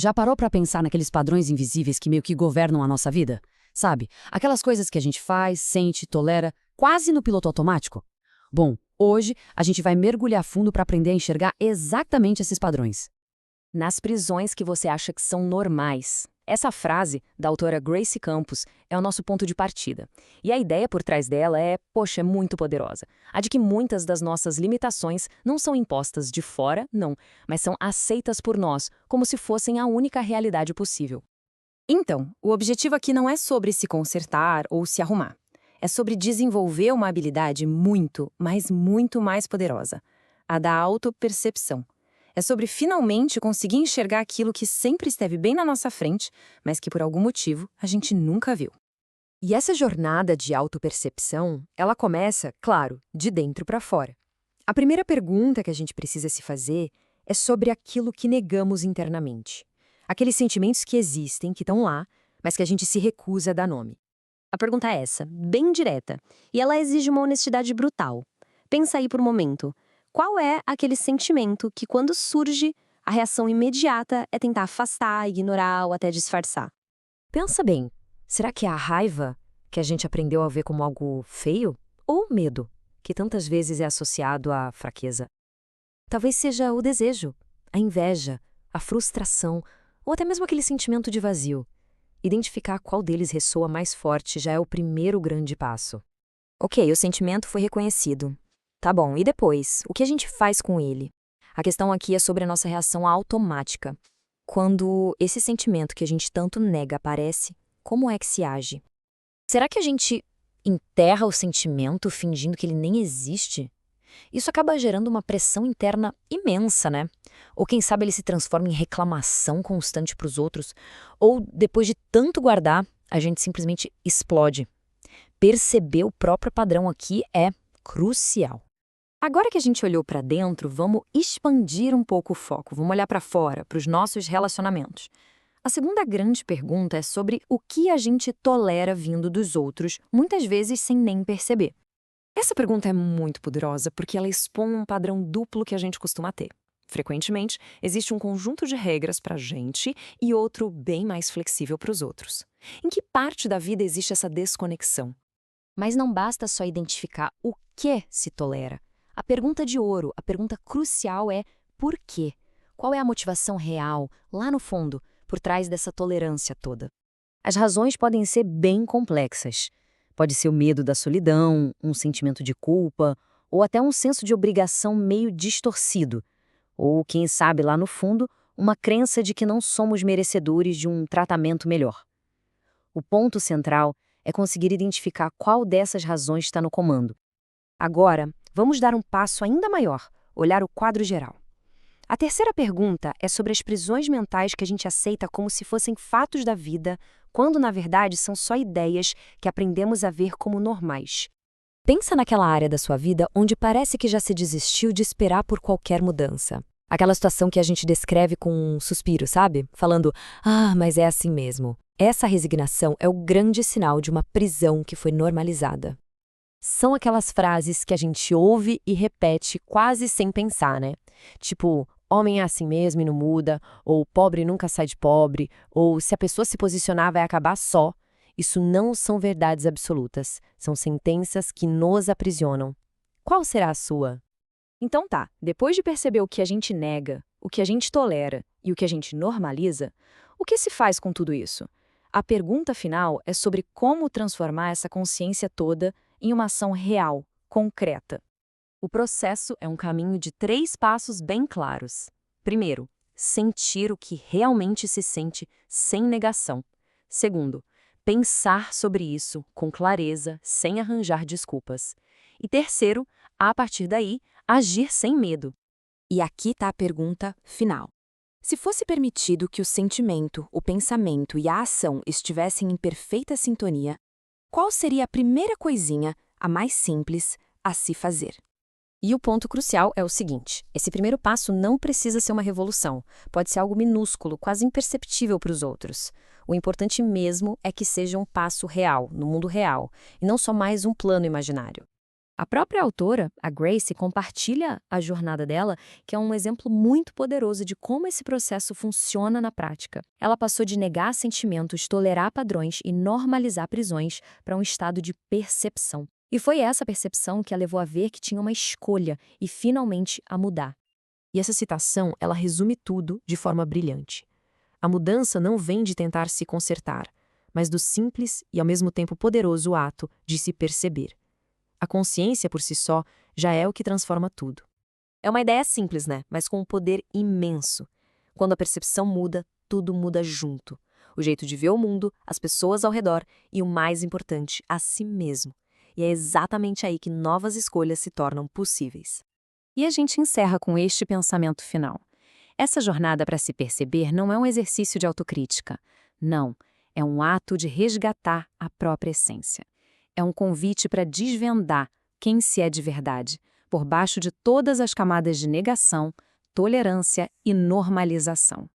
Já parou pra pensar naqueles padrões invisíveis que meio que governam a nossa vida? Sabe? Aquelas coisas que a gente faz, sente, tolera, quase no piloto automático? Bom, hoje a gente vai mergulhar fundo para aprender a enxergar exatamente esses padrões. Nas prisões que você acha que são normais. Essa frase, da autora Grace Campos, é o nosso ponto de partida. E a ideia por trás dela é muito poderosa. A de que muitas das nossas limitações não são impostas de fora, não, mas são aceitas por nós, como se fossem a única realidade possível. Então, o objetivo aqui não é sobre se consertar ou se arrumar. É sobre desenvolver uma habilidade muito, mas muito mais poderosa, a da autopercepção. É sobre finalmente conseguir enxergar aquilo que sempre esteve bem na nossa frente, mas que por algum motivo a gente nunca viu. E essa jornada de autopercepção, ela começa, claro, de dentro para fora. A primeira pergunta que a gente precisa se fazer é sobre aquilo que negamos internamente. Aqueles sentimentos que existem, que estão lá, mas que a gente se recusa a dar nome. A pergunta é essa, bem direta, e ela exige uma honestidade brutal. Pensa aí por um momento. Qual é aquele sentimento que, quando surge, a reação imediata é tentar afastar, ignorar ou até disfarçar? Pensa bem, será que é a raiva, que a gente aprendeu a ver como algo feio? Ou o medo, que tantas vezes é associado à fraqueza? Talvez seja o desejo, a inveja, a frustração, ou até mesmo aquele sentimento de vazio. Identificar qual deles ressoa mais forte já é o primeiro grande passo. Ok, o sentimento foi reconhecido. Tá bom, e depois? O que a gente faz com ele? A questão aqui é sobre a nossa reação automática. Quando esse sentimento que a gente tanto nega aparece, como é que se age? Será que a gente enterra o sentimento fingindo que ele nem existe? Isso acaba gerando uma pressão interna imensa, né? Ou quem sabe ele se transforma em reclamação constante para os outros, ou depois de tanto guardar, a gente simplesmente explode. Perceber o próprio padrão aqui é crucial. Agora que a gente olhou para dentro, vamos expandir um pouco o foco, vamos olhar para fora, para os nossos relacionamentos. A segunda grande pergunta é sobre o que a gente tolera vindo dos outros, muitas vezes sem nem perceber. Essa pergunta é muito poderosa porque ela expõe um padrão duplo que a gente costuma ter. Frequentemente, existe um conjunto de regras para a gente e outro bem mais flexível para os outros. Em que parte da vida existe essa desconexão? Mas não basta só identificar o que se tolera. A pergunta de ouro, a pergunta crucial é por quê? Qual é a motivação real, lá no fundo, por trás dessa tolerância toda? As razões podem ser bem complexas. Pode ser o medo da solidão, um sentimento de culpa, ou até um senso de obrigação meio distorcido. Ou, quem sabe, lá no fundo, uma crença de que não somos merecedores de um tratamento melhor. O ponto central é conseguir identificar qual dessas razões está no comando. Agora, vamos dar um passo ainda maior, olhar o quadro geral. A terceira pergunta é sobre as prisões mentais que a gente aceita como se fossem fatos da vida, quando na verdade são só ideias que aprendemos a ver como normais. Pensa naquela área da sua vida onde parece que já se desistiu de esperar por qualquer mudança. Aquela situação que a gente descreve com um suspiro, sabe? Falando, mas é assim mesmo. Essa resignação é o grande sinal de uma prisão que foi normalizada. São aquelas frases que a gente ouve e repete quase sem pensar, né? Tipo, homem é assim mesmo e não muda, ou pobre nunca sai de pobre, ou se a pessoa se posicionar vai acabar só. Isso não são verdades absolutas, são sentenças que nos aprisionam. Qual será a sua? Então tá, depois de perceber o que a gente nega, o que a gente tolera e o que a gente normaliza, o que se faz com tudo isso? A pergunta final é sobre como transformar essa consciência toda em uma ação real, concreta. O processo é um caminho de 3 passos bem claros. Primeiro, sentir o que realmente se sente sem negação. Segundo, pensar sobre isso com clareza, sem arranjar desculpas. E terceiro, a partir daí, agir sem medo. E aqui está a pergunta final. Se fosse permitido que o sentimento, o pensamento e a ação estivessem em perfeita sintonia, qual seria a primeira coisinha, a mais simples, a se fazer? E o ponto crucial é o seguinte: esse primeiro passo não precisa ser uma revolução. Pode ser algo minúsculo, quase imperceptível para os outros. O importante mesmo é que seja um passo real, no mundo real, e não só mais um plano imaginário. A própria autora, a Grace, compartilha a jornada dela, que é um exemplo muito poderoso de como esse processo funciona na prática. Ela passou de negar sentimentos, tolerar padrões e normalizar prisões para um estado de percepção. E foi essa percepção que a levou a ver que tinha uma escolha e, finalmente, a mudar. E essa citação, ela resume tudo de forma brilhante. A mudança não vem de tentar se consertar, mas do simples e ao mesmo tempo poderoso ato de se perceber. A consciência por si só já é o que transforma tudo. É uma ideia simples, né? Mas com um poder imenso. Quando a percepção muda, tudo muda junto. O jeito de ver o mundo, as pessoas ao redor e, o mais importante, a si mesmo. E é exatamente aí que novas escolhas se tornam possíveis. E a gente encerra com este pensamento final. Essa jornada para se perceber não é um exercício de autocrítica. Não, é um ato de resgatar a própria essência. É um convite para desvendar quem se é de verdade, por baixo de todas as camadas de negação, tolerância e normalização.